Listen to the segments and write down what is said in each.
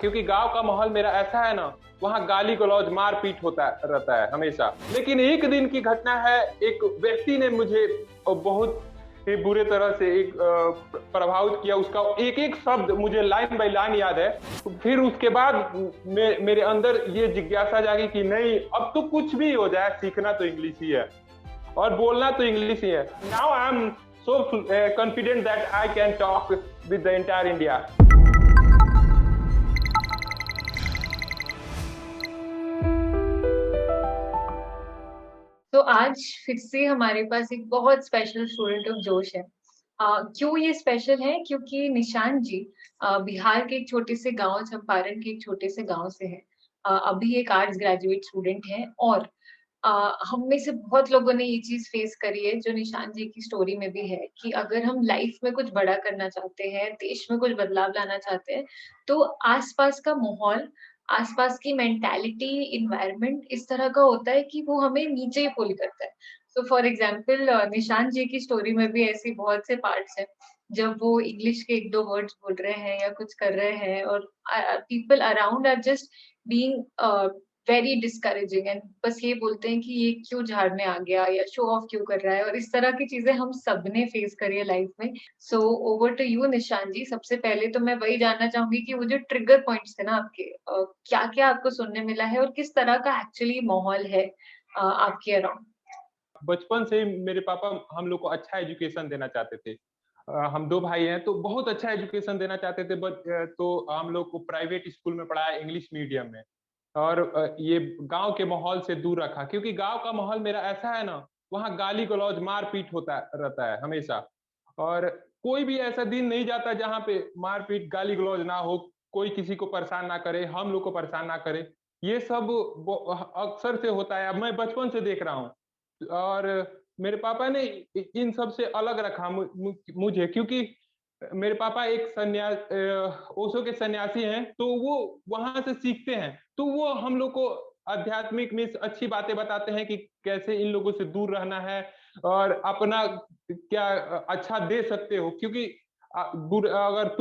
क्योंकि गांव का माहौल मेरा ऐसा है ना, वहाँ गाली गलौज मारपीट होता रहता है हमेशा। लेकिन एक दिन की घटना है, एक व्यक्ति ने मुझे बहुत ही बुरे तरह से प्रभावित किया। उसका एक एक शब्द मुझे लाइन बाय लाइन याद है। फिर उसके बाद मेरे अंदर ये जिज्ञासा जागी कि नहीं, अब तो कुछ भी हो जाए, सीखना तो इंग्लिश ही है और बोलना तो इंग्लिश ही है। Now I am so confident that I can talk with the entire India. तो आज फिर से हमारे पास एक बहुत स्पेशल स्टूडेंट ऑफ जोश है। क्यों ये स्पेशल है? क्योंकि निशान जी बिहार के एक छोटे से गांव चंपारण के एक छोटे से गांव से हैं। अभी एक आर्ट्स ग्रेजुएट स्टूडेंट हैं और हम में से बहुत लोगों ने ये चीज फेस करी है जो निशान जी की स्टोरी में भी है कि अगर हम लाइफ में कुछ बड़ा करना चाहते हैं, देश में कुछ बदलाव लाना चाहते हैं, तो आसपास का माहौल, आसपास की मेंटालिटी, एनवायरनमेंट इस तरह का होता है कि वो हमें नीचे ही पुल करता है। सो फॉर एग्जाम्पल निशान जी की स्टोरी में भी ऐसी बहुत से पार्ट्स हैं जब वो इंग्लिश के एक दो वर्ड्स बोल रहे हैं या कुछ कर रहे हैं और people around are just being very discouraging and बस ये बोलते हैं कि ये क्यों झाड़ने आ गया या शो ऑफ क्यों कर रहा है, और इस तरह की चीजें हम सबने फेस करी है लाइफ में। सो ओवर टू यू निशान जी। सबसे पहले तो मैं वही जानना चाहूंगी कि वो जो ट्रिगर पॉइंट्स थे ना आपके, क्या क्या आपको सुनने मिला है और किस तरह का एक्चुअली माहौल है आपके अराउंड। बचपन से ही मेरे पापा हम लोग को अच्छा एजुकेशन देना चाहते थे। हम दो भाई हैं तो बहुत अच्छा एजुकेशन देना चाहते थे, बट तो हम लोग को प्राइवेट स्कूल में पढ़ाया, इंग्लिश मीडियम में। और ये गांव के माहौल से दूर रखा, क्योंकि गांव का माहौल मेरा ऐसा है ना, वहाँ गाली गलौज मारपीट होता रहता है हमेशा। और कोई भी ऐसा दिन नहीं जाता जहाँ पे मारपीट गाली गलौज ना हो, कोई किसी को परेशान ना करे, हम लोग को परेशान ना करे। ये सब अक्सर से होता है, अब मैं बचपन से देख रहा हूँ। और मेरे पापा ने इन सब से अलग रखा मुझे, क्योंकि मेरे पापा एक ओशो के सन्यासी हैं, तो वो वहां से सीखते हैं। तो वो हम लोग को आध्यात्मिक में अच्छी बातें बताते हैं कि कैसे इन लोगों से दूर रहना है और अपना क्या अच्छा दे सकते हो। क्योंकि अगर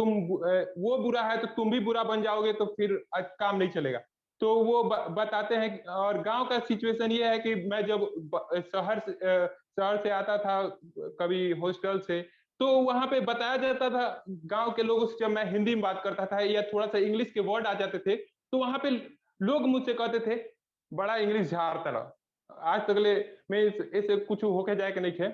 वो बुरा है तो तुम भी बुरा बन जाओगे, तो फिर काम नहीं चलेगा। तो वो बताते हैं। और गांव का सिचुएशन ये है कि मैं जब शहर से आता था, कभी हॉस्टल से, तो वहां पे बताया जाता था गांव के लोगों से, जब मैं हिंदी में बात करता था या थोड़ा सा इंग्लिश के वर्ड आ जाते थे, तो वहां पे लोग मुझसे कहते थे, बड़ा इंग्लिश झाड़ता रहा। आज तक ले मैं इसे कुछ होके जाए कि नहीं थे।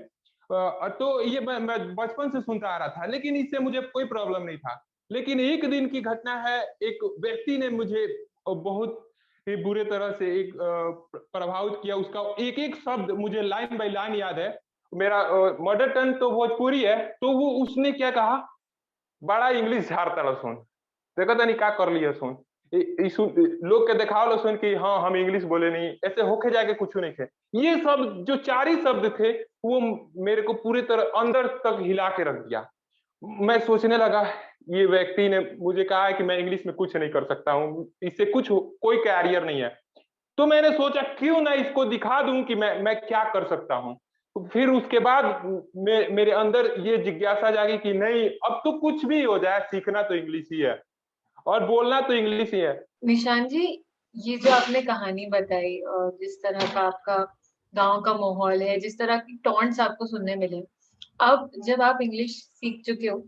तो ये मैं बचपन से सुनता आ रहा था, लेकिन इससे मुझे कोई प्रॉब्लम नहीं था। लेकिन एक दिन की घटना है, एक व्यक्ति ने मुझे बहुत ही बुरे तरह से प्रभावित किया। उसका एक एक शब्द मुझे लाइन बाय लाइन याद है। मेरा मदर टंग तो भोजपुरी है, तो वो उसने क्या कहा, बड़ा इंग्लिश झाड़ता रहा सुन। देखो तनी का कर लिया सुन। लोग के देखाओ लो सुन कि हाँ हम इंग्लिश बोले नहीं, ऐसे होके जाके कुछ नहीं थे। ये सब जो चार ही शब्द थे, वो मेरे को पूरी तरह अंदर तक हिला के रख दिया। मैं सोचने लगा, ये व्यक्ति ने मुझे कहा है कि मैं इंग्लिश में कुछ नहीं कर सकता हूँ, इससे कोई कैरियर नहीं है। तो मैंने सोचा क्यों ना इसको दिखा दूं कि मैं क्या कर सकता हूँ। तो फिर उसके बाद मेरे अंदर ये जिज्ञासा जागी कि नहीं, अब तो कुछ भी हो जाए, सीखना तो इंग्लिश ही है और बोलना तो इंग्लिश ही है। निशान जी, ये जो आपने कहानी बताई और जिस तरह का आपका गांव का माहौल है, जिस तरह की टॉन्ट्स आपको सुनने मिले, अब जब आप इंग्लिश सीख चुके हो,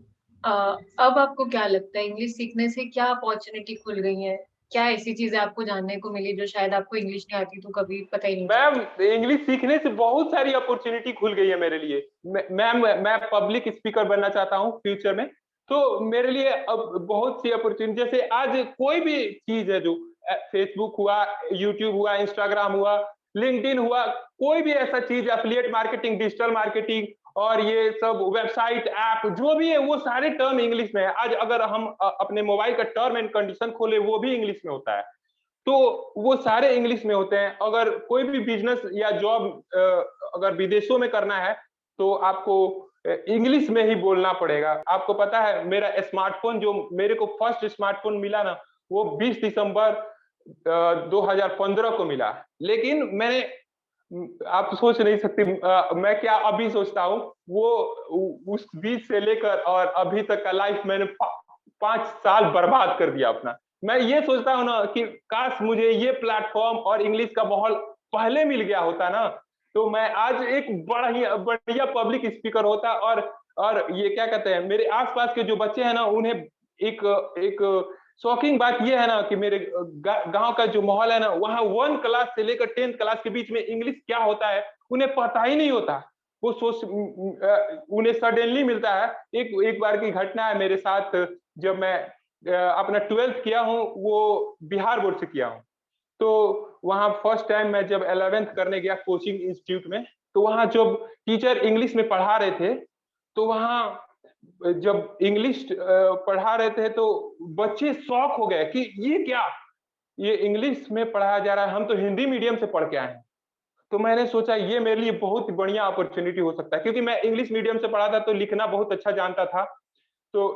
अ, अब आपको क्या लगता है इंग्लिश सीखने से क्या अपॉर्चुनिटी खुल गई है? क्या ऐसी चीजें आपको जानने को मिली जो शायद आपको इंग्लिश नहीं आती तो कभी पता ही नहीं चला? मैम, इंग्लिश सीखने से बहुत सारी अपॉर्चुनिटी खुल गई है मेरे लिए। मैम, मैं पब्लिक स्पीकर बनना चाहता हूँ फ्यूचर में। तो मेरे लिए अब बहुत सी अपॉर्चुनिटी, जैसे आज कोई भी चीज है, जो फेसबुक हुआ, यूट्यूब हुआ, इंस्टाग्राम हुआ, लिंक्डइन हुआ, कोई भी ऐसा चीज, एफिलिएट मार्केटिंग, डिजिटल मार्केटिंग और ये सब वेबसाइट ऐप जो भी है, वो सारे टर्म इंग्लिश में है। आज अगर हम अपने मोबाइल का टर्म एंड कंडीशन खोले, वो भी इंग्लिश में होता है। तो वो सारे इंग्लिश में होते हैं। अगर कोई भी बिजनेस या जॉब अगर विदेशों में करना है, तो आपको इंग्लिश में ही बोलना पड़ेगा। आपको पता है, मेरा स्मार्टफोन, जो मेरे को फर्स्ट स्मार्टफोन मिला ना, वो 20 दिसंबर 2015 को मिला। लेकिन मैंने, आप सोच नहीं सकती मैं क्या अभी सोचता हूँ। वो उस बीच से लेकर और अभी तक का लाइफ मैंने 5 साल बर्बाद कर दिया अपना। मैं ये सोचता हूँ ना कि काश मुझे ये प्लेटफॉर्म और इंग्लिश का माहौल पहले मिल गया होता ना, तो मैं आज एक बड़ा ही बढ़िया पब्लिक स्पीकर होता। और ये क्या कहते हैं, मेरे आसपास के जो बच्चे हैं ना, उन्हें एक एक शॉकिंग बात ये है ना कि मेरे गांव का जो माहौल है ना, वहाँ 1 क्लास से लेकर 10th क्लास के बीच में इंग्लिश क्या होता है उन्हें पता ही नहीं होता। वो सोच उन्हें सडनली मिलता है। एक एक बार की घटना है मेरे साथ, जब मैं अपना 12th किया हूँ, वो बिहार बोर्ड से किया हूँ। तो वहाँ फर्स्ट टाइम मैं जब 11th करने गया कोचिंग इंस्टीट्यूट में, तो वहाँ जब टीचर इंग्लिश में पढ़ा रहे थे, तो वहाँ जब इंग्लिश पढ़ा रहे थे तो बच्चे शॉक हो गए कि ये क्या, ये इंग्लिश में पढ़ाया जा रहा है, हम तो हिंदी मीडियम से पढ़ के आए हैं। तो मैंने सोचा ये मेरे लिए बहुत बढ़िया अपॉर्चुनिटी हो सकता है, क्योंकि मैं इंग्लिश मीडियम से पढ़ा था तो लिखना बहुत अच्छा जानता था। तो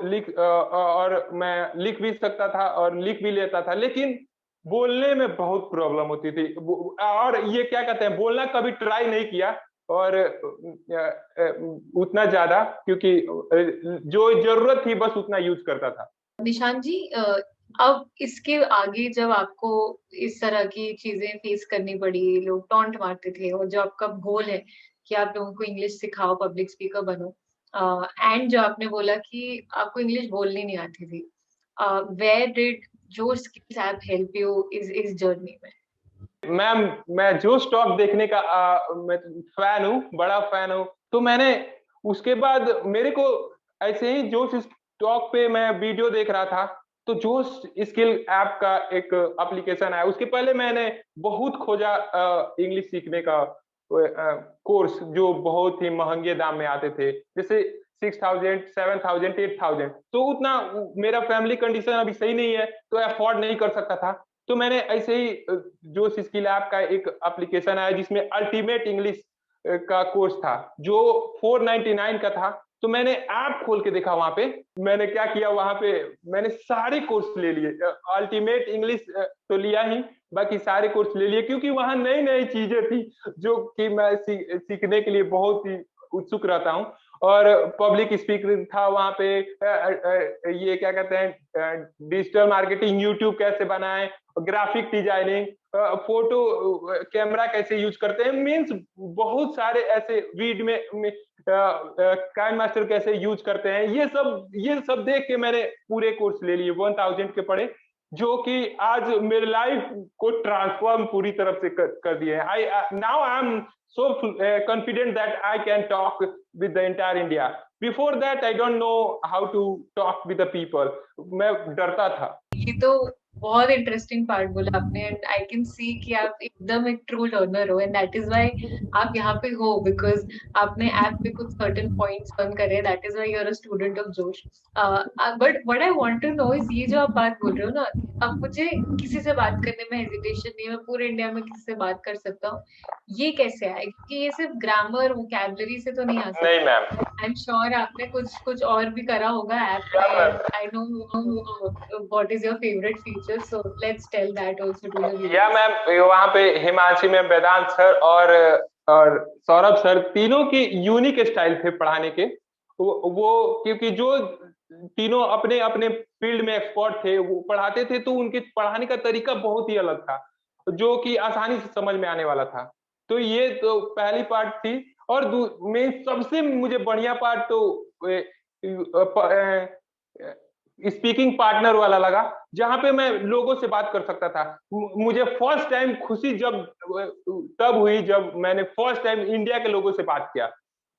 और मैं लिख भी सकता था और लिख भी लेता था, लेकिन बोलने में बहुत प्रॉब्लम होती थी। और ये क्या कहते हैं, बोलना कभी ट्राई नहीं किया, और उतना ज्यादा, क्योंकि जो जरूरत थी बस उतना यूज करता था। निशान जी, अब इसके आगे जब आपको इस तरह की चीजें फेस करनी पड़ी, लोग टॉन्ट मारते थे, और जो आपका गोल है कि आप लोगों को इंग्लिश सिखाओ, पब्लिक स्पीकर बनो, एंड जो आपने बोला कि आपको इंग्लिश बोलनी नहीं आती थी, वेयर डिड जो स्किल्स ऐप हेल्प यू इस जर्नी में? मैम, मैं जो स्टॉक देखने का मैं फैन हूँ, बड़ा फैन हूँ। तो मैंने उसके बाद मेरे को ऐसे ही जोश स्टॉक पे मैं वीडियो देख रहा था, तो जोश स्किल ऐप का एक एप्लीकेशन है। उसके पहले मैंने बहुत खोजा इंग्लिश सीखने का कोर्स, जो बहुत ही महंगे दाम में आते थे, जैसे 6,000, 7,000, 8,000। तो उतना मेरा फैमिली कंडीशन अभी सही नहीं है, तो अफोर्ड नहीं कर सकता था। तो मैंने ऐसे ही जो स्किल ऐप का एक एप्लीकेशन आया जिसमें अल्टीमेट इंग्लिश का कोर्स था, जो 499 का था। तो मैंने ऐप खोल के देखा, वहां पे मैंने क्या किया, वहां पे मैंने सारे कोर्स ले लिए। अल्टीमेट इंग्लिश तो लिया ही, बाकी सारे कोर्स ले लिए, क्योंकि वहां नई नई चीजें थी जो कि मैं सीखने के लिए बहुत ही उत्सुक रहता हूँ। और पब्लिक स्पीकिंग था वहां पे, ये क्या कहते हैं, डिजिटल मार्केटिंग, यूट्यूब कैसे बनाएं, ग्राफिक डिजाइनिंग, फोटो कैमरा कैसे यूज करते हैं, मीन्स बहुत सारे ऐसे में काइन मास्टर कैसे यूज करते हैं, ये सब देख के मैंने पूरे कोर्स ले लिए, 1000 के पड़े, जो कि आज मेरे लाइफ को ट्रांसफॉर्म पूरी तरफ से कर दिए हैं। I now I am so confident that I can talk with the entire India. Before that, I don't know how to talk with the people. मैं डरता था। ये तो बहुत इंटरेस्टिंग पार्ट बोला आपने, एंड आई कैन सी कि आप एकदम एक ट्रू लर्नर हो, एंड दैट इज व्हाई आप यहाँ पे हो, बिकॉज आपने ऐप पे कुछ सर्टेन पॉइंट्स लर्न करे, that is why you are a student of Josh. But what I want to know is, ये जो आप बात बोल रहे हो ना, अब मुझे किसी से बात करने में हेजिटेशन नहीं है, मैं पूरे इंडिया में किसी से बात कर सकता हूँ, ये कैसे आए? क्योंकि ये सिर्फ ग्रामर वोकैबुलरी से तो नहीं आ नहीं सकता। मैम। आई एम श्योर आपने कुछ कुछ और भी करा होगा ऐप क्या पे, ma'am? And I know what is your favorite feature, so let's tell that also to the या viewers. मैम, वहाँ पे हिमांशी मैम, वेदांत सर और सौरभ सर, तीनों की यूनिक स्टाइल थे पढ़ाने के। वो क्योंकि जो तीनों अपने अपने फील्ड में एक्सपर्ट थे, वो पढ़ाते थे, तो उनके पढ़ाने का तरीका बहुत ही अलग था, जो कि आसानी से समझ में आने वाला था। तो ये तो पहली पार्ट थी। और में सबसे मुझे बढ़िया पार्ट तो स्पीकिंग पार्टनर वाला लगा, जहां पे मैं लोगों से बात कर सकता था। मुझे फर्स्ट टाइम खुशी तब हुई जब मैंने फर्स्ट टाइम इंडिया के लोगों से बात किया।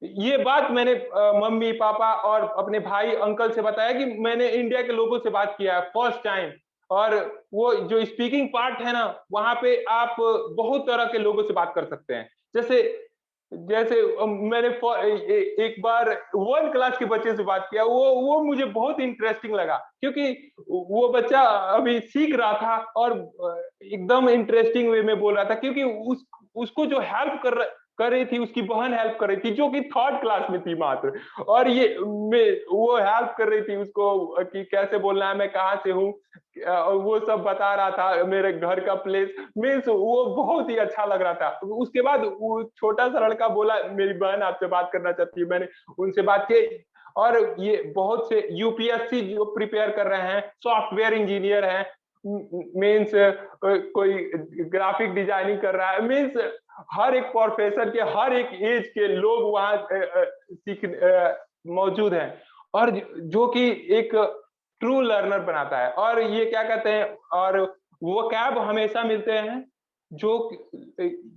ये बात मैंने मम्मी पापा और अपने भाई अंकल से बताया कि मैंने इंडिया के लोगों से बात किया है फर्स्ट टाइम। और वो जो स्पीकिंग पार्ट है ना, वहां पे आप बहुत तरह के लोगों से बात कर सकते हैं। जैसे जैसे मैंने एक बार 1 क्लास के बच्चे से बात किया, वो मुझे बहुत इंटरेस्टिंग लगा, क्योंकि वो बच्चा अभी सीख रहा था और एकदम इंटरेस्टिंग वे में बोल रहा था, क्योंकि उसको जो हेल्प कर रही थी, उसकी बहन हेल्प कर रही थी, जो कि 3rd क्लास में थी मात्र। और वो हेल्प कर रही थी उसको कि कैसे बोलना है, मैं कहाँ से हूँ, और वो सब बता रहा था, मेरे घर का प्लेस। मीन्स वो बहुत ही अच्छा लग रहा था। उसके बाद वो छोटा सा लड़का बोला, मेरी बहन आपसे बात करना चाहती है। मैंने उनसे बात की। और ये बहुत से यूपीएससी जो प्रिपेयर कर रहे हैं, सॉफ्टवेयर इंजीनियर हैं, मीन्स कोई ग्राफिक डिजाइनिंग कर रहा है, मीन्स हर एक प्रोफेशन के हर एक एज के लोग वहाँ सीख मौजूद हैं, और जो कि एक ट्रू लर्नर बनाता है। और ये क्या कहते हैं, और वो कैब हमेशा मिलते हैं, जो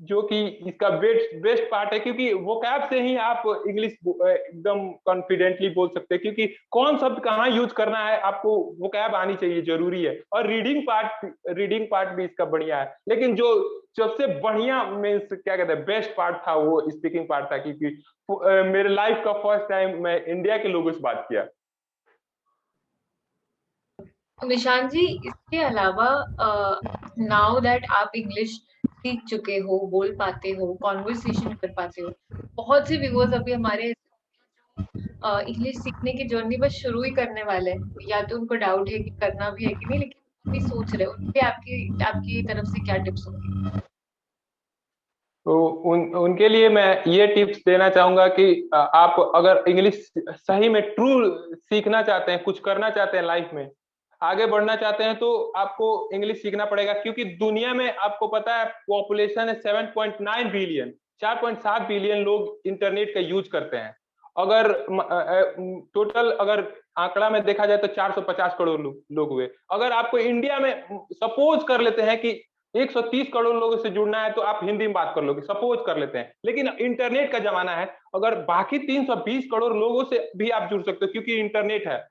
जो कि इसका बेस्ट बेस्ट पार्ट है, क्योंकि वो कैब से ही आप इंग्लिश एकदम कॉन्फिडेंटली बोल सकते हैं, क्योंकि कौन शब्द कहाँ यूज करना है आपको वो कैब आनी चाहिए, जरूरी है। और रीडिंग पार्ट भी इसका बढ़िया है। लेकिन जो सबसे बढ़िया मीन्स क्या कहते हैं बेस्ट पार्ट था वो स्पीकिंग पार्ट था, क्योंकि मेरे लाइफ का फर्स्ट टाइम मैं इंडिया के लोगों से बात किया। निशान जी, इसके अलावा नाउ दैट आप इंग्लिश सीख चुके हो, बोल पाते हो, कॉन्वर्सेशन कर पाते हो, बहुत से व्यूअर्स अभी हमारे इंग्लिश सीखने की जर्नी बस शुरू ही करने वाले हैं, या तो उनको डाउट है कि करना भी है कि नहीं, लेकिन अभी सोच रहे हो, उनके आपकी आपकी तरफ से क्या टिप्स होंगी? तो उनके लिए मैं ये टिप्स देना चाहूंगा कि आप अगर इंग्लिश सही में ट्रू सीखना चाहते हैं, कुछ करना चाहते हैं लाइफ में, आगे बढ़ना चाहते हैं, तो आपको इंग्लिश सीखना पड़ेगा। क्योंकि दुनिया में आपको पता है पॉपुलेशन है 7.9 बिलियन, 4.7 बिलियन लोग इंटरनेट का यूज करते हैं। अगर टोटल अगर आंकड़ा में देखा जाए तो 450 करोड़ लोग हुए। अगर आपको इंडिया में सपोज कर लेते हैं कि 130 करोड़ लोगों से जुड़ना है, तो आप हिंदी में बात कर लोगे, सपोज कर लेते हैं। लेकिन इंटरनेट का जमाना है, अगर बाकी 320 करोड़ लोगों से भी आप जुड़ सकते हो, क्योंकि इंटरनेट है,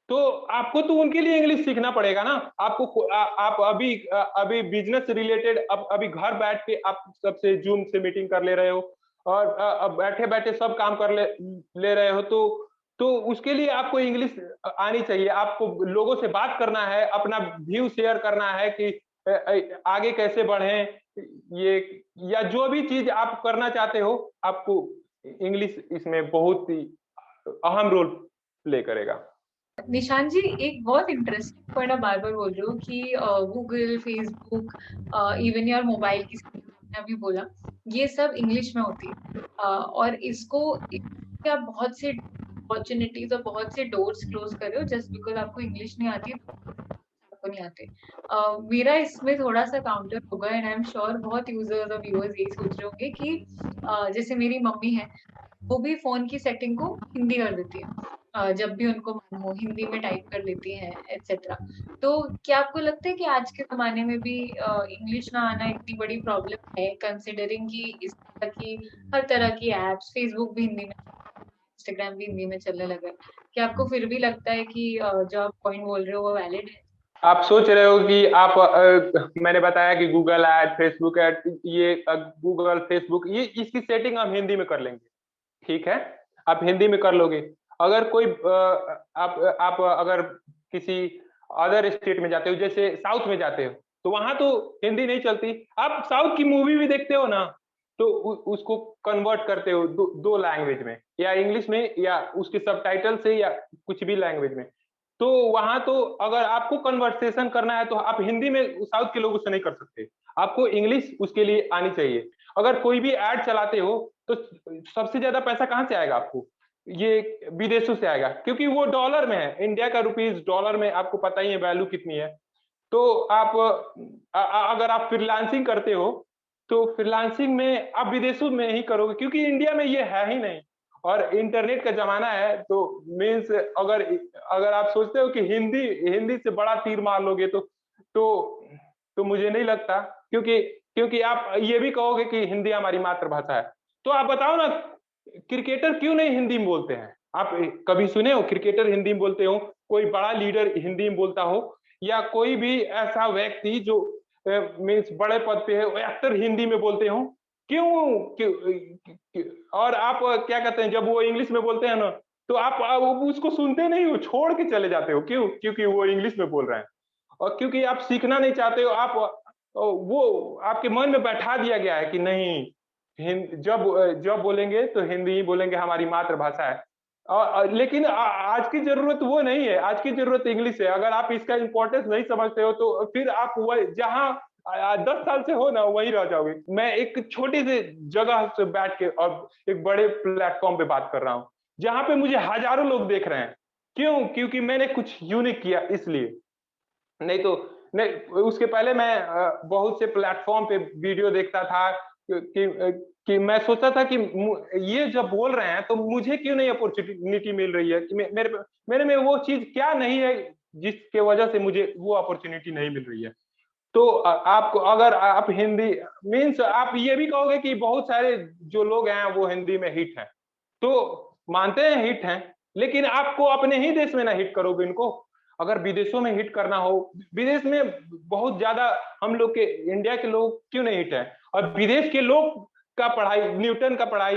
तो आपको तो उनके लिए इंग्लिश सीखना पड़ेगा ना। आप अभी बिजनेस रिलेटेड अभी घर बैठ के आप सबसे जूम से मीटिंग कर ले रहे हो, और अब बैठे बैठे सब काम कर ले रहे हो, तो उसके लिए आपको इंग्लिश आनी चाहिए। आपको लोगों से बात करना है, अपना व्यू शेयर करना है कि आगे कैसे बढ़े, ये या जो भी चीज आप करना चाहते हो, आपको इंग्लिश इसमें बहुत ही अहम रोल प्ले करेगा। निशान जी, एक बहुत इंटरेस्टिंग पॉइंट आप बार बार बोल रहे हो कि Google, Facebook, even your mobile की स्क्रीन, आपने अभी बोला, ये सब इंग्लिश में होती है। और इसके आप बहुत से अपॉर्चुनिटीज और बहुत से डोर्स क्लोज कर रहे हो जस्ट बिकॉज आपको इंग्लिश नहीं आती, आपको नहीं आते। मेरा इसमें थोड़ा सा काउंटर होगा, एंड आई एम श्योर बहुत यूजर्स और व्यूअर्स यही सोच रहे होंगे कि जैसे मेरी मम्मी है, वो भी फोन की सेटिंग को हिंदी कर देती है। जब भी उनको मन हो हिंदी में टाइप कर लेती हैं, एटसेट्रा। तो क्या आपको लगता है कि आज के जमाने में भी इंग्लिश ना आना इतनी बड़ी प्रॉब्लम है, कंसिडरिंग कि इस तरह की हर तरह की एप्स, फेसबुक भी हिंदी में, इंस्टाग्राम भी हिंदी में चलने लगा है? क्या आपको फिर भी लगता है कि जो आप पॉइंट बोल रहे हो वो वैलिड है? आप सोच रहे हो कि आप मैंने बताया कि गूगल ऐड, फेसबुक ऐड, ये गूगल फेसबुक, ये इसकी सेटिंग हम हिंदी में कर लेंगे, ठीक है? आप हिंदी में कर लोगे। अगर कोई आप अगर किसी अदर स्टेट में जाते हो, जैसे साउथ में जाते हो, तो वहां तो हिंदी नहीं चलती। आप साउथ की मूवी भी देखते हो ना, तो उसको कन्वर्ट करते हो दो लैंग्वेज में, या इंग्लिश में या उसके सबटाइटल से, या कुछ भी लैंग्वेज में। तो वहां तो अगर आपको कन्वर्सेशन करना है, तो आप हिंदी में साउथ के लोगों से नहीं कर सकते, आपको इंग्लिश उसके लिए आनी चाहिए। अगर कोई भी ऐड चलाते हो, तो सबसे ज्यादा पैसा कहाँ से आएगा आपको? ये विदेशों से आएगा, क्योंकि वो डॉलर में है। इंडिया का रुपीज डॉलर में आपको पता ही है वैल्यू कितनी है। तो आप अगर आप फ्रीलांसिंग करते हो, तो फ्रीलांसिंग में आप विदेशों में ही करोगे, क्योंकि इंडिया में ये है ही नहीं। और इंटरनेट का जमाना है, तो मीन्स अगर अगर आप सोचते हो कि हिंदी हिंदी से बड़ा तीर मार लोगे, तो तो मुझे नहीं लगता। क्योंकि क्योंकि आप ये भी कहोगे कि हिंदी हमारी मातृभाषा है। तो आप बताओ ना, क्रिकेटर क्यों नहीं हिंदी में बोलते हैं? आप कभी सुने हो क्रिकेटर हिंदी में बोलते हो? कोई बड़ा लीडर हिंदी में बोलता हो, या कोई भी ऐसा व्यक्ति जो मीन्स बड़े पद पे है, एक्टर हिंदी में बोलते हो? क्यों, और आप क्या कहते हैं, जब वो इंग्लिश में बोलते हैं ना, तो आप उसको सुनते नहीं हो, छोड़ के चले जाते हो। क्यों? क्योंकि वो इंग्लिश में बोल रहे हैं, और क्योंकि आप सीखना नहीं चाहते हो। आप वो आपके मन में बैठा दिया गया है कि नहीं, जब जब बोलेंगे तो हिंदी ही बोलेंगे, हमारी मातृभाषा है। लेकिन आज की जरूरत वो नहीं है, आज की जरूरत इंग्लिश है। अगर आप इसका इंपॉर्टेंस नहीं समझते हो, तो फिर आप वह जहाँ 10 साल से हो ना, वहीं रह जाओगे। मैं एक छोटी सी जगह से बैठ के और एक बड़े प्लेटफॉर्म पे बात कर रहा हूँ, जहां पे मुझे हजारों लोग देख रहे हैं। क्यों? क्योंकि मैंने कुछ यूनिक किया, इसलिए। नहीं तो नहीं, उसके पहले मैं बहुत से प्लेटफॉर्म पे वीडियो देखता था कि मैं सोचता था कि ये जब बोल रहे हैं तो मुझे क्यों नहीं अपॉर्चुनिटी मिल रही है, कि मेरे में वो चीज क्या नहीं है जिसके वजह से मुझे वो अपॉर्चुनिटी नहीं मिल रही है। तो आपको अगर आप हिंदी मीन्स आप ये भी कहोगे कि बहुत सारे जो लोग हैं वो हिंदी में हिट हैं, तो मानते हैं हिट हैं, लेकिन आपको अपने ही देश में ना हिट करोगे इनको। अगर विदेशों में हिट करना हो, विदेश में बहुत ज्यादा हम लोग के इंडिया के लोग क्यों नहीं हिट है, और विदेश के लोग का पढ़ाई, न्यूटन का पढ़ाई,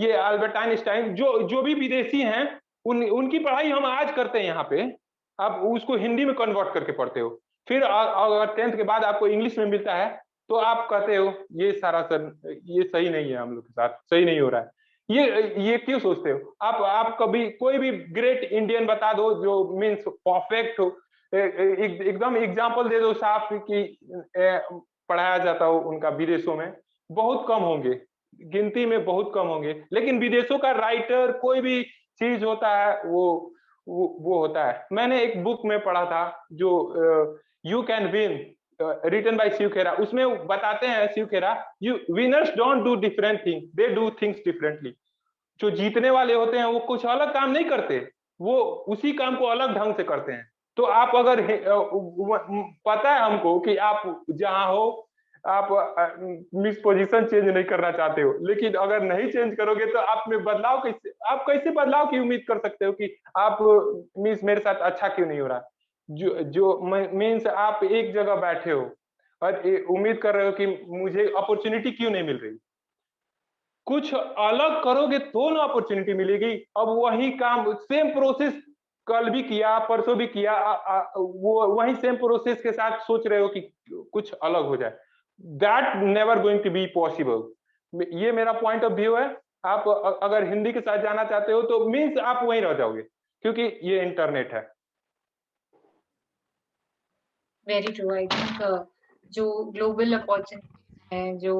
ये अल्बर्ट आइंस्टाइन, जो जो भी विदेशी हैं, उनकी पढ़ाई हम आज करते हैं यहाँ पे, आप उसको हिंदी में कन्वर्ट करके पढ़ते हो। फिर अगर 10th के बाद आपको इंग्लिश में मिलता है तो आप कहते हो ये सारा सर ये सही नहीं है, हम लोग के साथ सही नहीं हो रहा है। ये क्यों सोचते हो? आप कभी कोई भी ग्रेट इंडियन बता दो जो मीन्स परफेक्ट हो, एकदम एग्जांपल दे दो साफ कि पढ़ाया जाता हो उनका विदेशों में, बहुत कम होंगे, गिनती में बहुत कम होंगे। लेकिन विदेशों का राइटर कोई भी चीज होता है वो होता है। मैंने एक बुक में पढ़ा था जो you can win, written by Shiv Khera, उसमें बताते हैं Shiv Khera, you winners don't do different thing, they do things differently. जो जीतने वाले होते हैं वो कुछ अलग काम नहीं करते, वो उसी काम को अलग ढंग से करते हैं। तो आप अगर पता है हमको कि आप जहां हो आप मिस पोजीशन चेंज नहीं करना चाहते हो, लेकिन अगर नहीं चेंज करोगे तो आप में बदलाव कैसे, आप कैसे बदलाव की उम्मीद कर सकते हो कि आप मीन्स मेरे साथ अच्छा क्यों नहीं हो रहा? जो जो मीन्स आप एक जगह बैठे हो और उम्मीद कर रहे हो कि मुझे अपॉर्चुनिटी क्यों नहीं मिल रही। कुछ अलग करोगे तो ना अपॉर्चुनिटी मिलेगी। अब वही काम सेम प्रोसेस कल भी किया परसों भी किया, वो वही सेम प्रोसेस के साथ सोच रहे हो कि कुछ अलग हो जाए, that never going to be possible. ये मेरा पॉइंट ऑफ व्यू है। आप अगर हिंदी के साथ जाना चाहते हो तो मीन्स आप वहीं रह जाओगे, क्योंकि ये इंटरनेट है। Very true. आई थिंक जो ग्लोबल अपॉर्चुनिटीज हैं, जो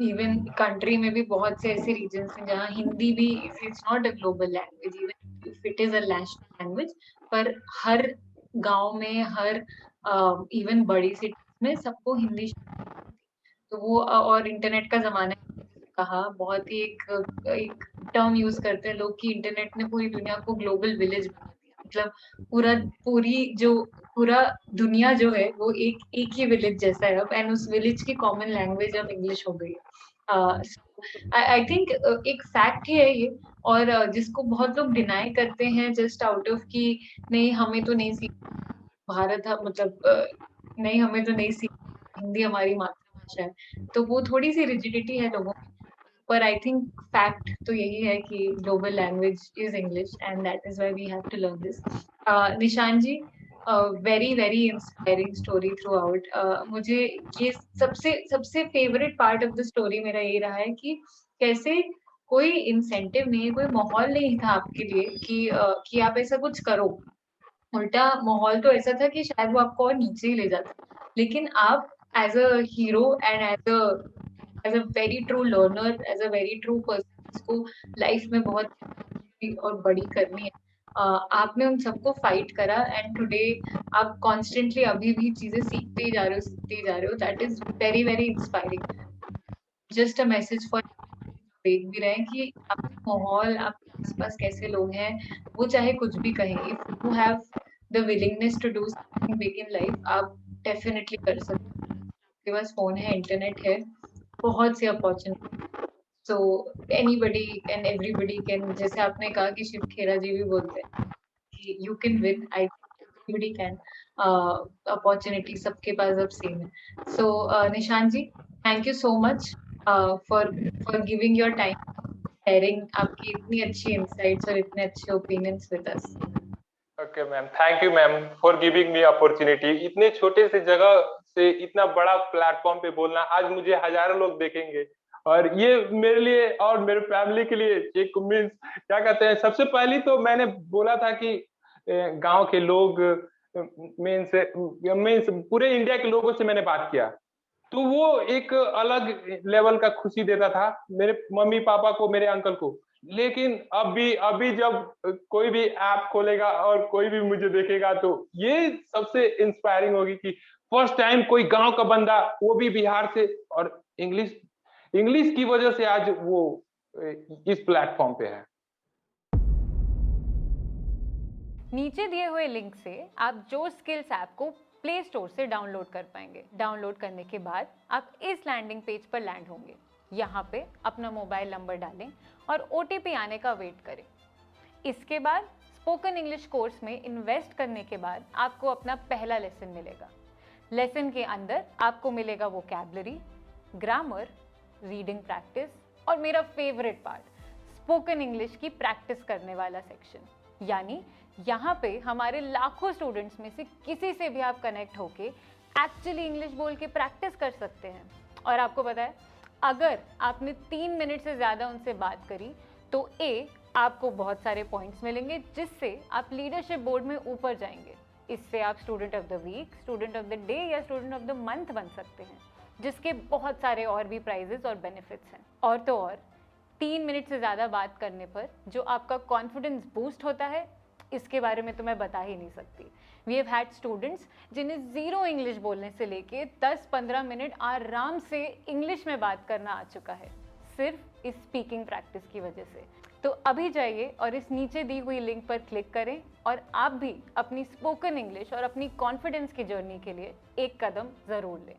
इवन कंट्री में भी बहुत से ऐसे रीजन्स हैं जहाँ हिंदी भी, if it's not a global language, even if it is a national language, पर हर गांव में, हर इवन बड़ी सिटीज में सबको हिंदी। तो वो और इंटरनेट का जमाना है, कहा बहुत ही एक टर्म यूज करते हैं लोग कि इंटरनेट ने पूरी दुनिया को ग्लोबल विलेज बना दिया। मतलब पूरा दुनिया जो है वो एक एक ही विलेज जैसा है अब, एंड उस विलेज की कॉमन लैंग्वेज अब इंग्लिश हो गई है। आई थिंक एक फैक्ट ही है ये, और जिसको बहुत लोग डिनाई करते हैं जस्ट आउट ऑफ कि नहीं हमें तो नहीं सीख भारत मतलब नहीं हमें तो नहीं सीख हिंदी हमारी मातृभाषा है, तो वो थोड़ी सी रिजिडिटी है लोगों में। पर आई थिंक फैक्ट तो यही है कि global language is English, and that is why we have to learn this. Nishan ji, very very inspiring story throughout. मुझे ये सबसे सबसे favourite part of the story मेरा ये रहा है कि कैसे कोई इंसेंटिव नहीं, कोई माहौल नहीं था आपके लिए कि आप ऐसा कुछ करो। उल्टा माहौल तो ऐसा था कि शायद वो आपको और नीचे ही ले जाता, लेकिन आप as a hero and as a very true learner, as a very true person जिसको लाइफ में बहुत और बड़ी करनी है, आपने उन सबको फाइट करा, एंड टुडे आप कॉन्स्टेंटली अभी भी चीजें सीखते ही जा रहे हो, सीखते ही जा रहे हो। That is very very inspiring. Just a message for देख भी रहे हैं कि आपका माहौल, आपके आसपास कैसे लोग हैं, वो चाहे कुछ भी कहें, if you have the willingness to do something big in life, आप डेफिनेटली कर सकते हैं। आपके पास फोन है, इंटरनेट है, बहुत सी opportunity. So anybody and everybody can, जैसे आपने कहा कि शिव खेरा जी भी बोलते हैं कि you can win, I everybody can. Opportunity सबके पास अब सेम है। So Nishan ji, thank you so much for giving your time, sharing आपकी इतनी अच्छी इंसाइट्स और इतने अच्छे opinions with us. Okay ma'am, thank you ma'am for giving me opportunity. इतने छोटे से जगह से इतना बड़ा प्लेटफॉर्म पे बोलना, आज मुझे हजारों लोग देखेंगे, और ये मेरे लिए और मेरे फैमिली के लिए एक मीन्स क्या कहते हैं, सबसे पहली तो मैंने बोला था कि गांव के लोग मीन्स मीन्स पूरे इंडिया के लोगों से मैंने बात किया, तो वो एक अलग लेवल का खुशी देता था मेरे मम्मी पापा को, मेरे अंकल को। लेकिन अभी जब कोई भी ऐप खोलेगा और कोई भी मुझे देखेगा तो ये सबसे इंस्पायरिंग होगी कि फर्स्ट टाइम कोई गाँव का बंदा, वो भी बिहार से, और इंग्लिश इंग्लिश की वजह से आज वो इस प्लेटफ़ॉर्म पे है। नीचे दिए हुए लिंक से आप जो स्किल्स ऐप को प्ले स्टोर से डाउनलोड कर पाएंगे। डाउनलोड करने के बाद आप इस लैंडिंग पेज पर लैंड होंगे। यहाँ पे अपना मोबाइल नंबर डालें और OTP आने का वेट करें। इसके बाद स्पोकन इंग्लिश कोर्स में इन्वेस्ट करने के बाद आपको अपना पहला लेसन मिलेगा। लेसन के अंदर आपको मिलेगा वोकैबुलरी, ग्रामर, रीडिंग प्रैक्टिस और मेरा फेवरेट पार्ट, स्पोकन इंग्लिश की प्रैक्टिस करने वाला सेक्शन। यानी यहाँ पे हमारे लाखों स्टूडेंट्स में से किसी से भी आप कनेक्ट होके एक्चुअली इंग्लिश बोल के प्रैक्टिस कर सकते हैं। और आपको पता है, अगर आपने 3 मिनट से ज़्यादा उनसे बात करी तो आपको बहुत सारे पॉइंट्स मिलेंगे, जिससे आप लीडरशिप बोर्ड में ऊपर जाएंगे। इससे आप student of the week, student of the day या स्टूडेंट ऑफ द मंथ बन सकते हैं, जिसके बहुत सारे और भी प्राइजेस और बेनिफिट्स हैं। और तो और 3 मिनट से ज़्यादा बात करने पर जो आपका कॉन्फिडेंस बूस्ट होता है, इसके बारे में तो मैं बता ही नहीं सकती। वी हैव हैड स्टूडेंट्स जिन्हें ज़ीरो इंग्लिश बोलने से लेके 10-15 मिनट आराम से इंग्लिश में बात करना आ चुका है, सिर्फ इस स्पीकिंग प्रैक्टिस की वजह से। तो अभी जाइए और इस नीचे दी हुई लिंक पर क्लिक करें और आप भी अपनी स्पोकन इंग्लिश और अपनी कॉन्फिडेंस की जर्नी के लिए एक कदम ज़रूर लें।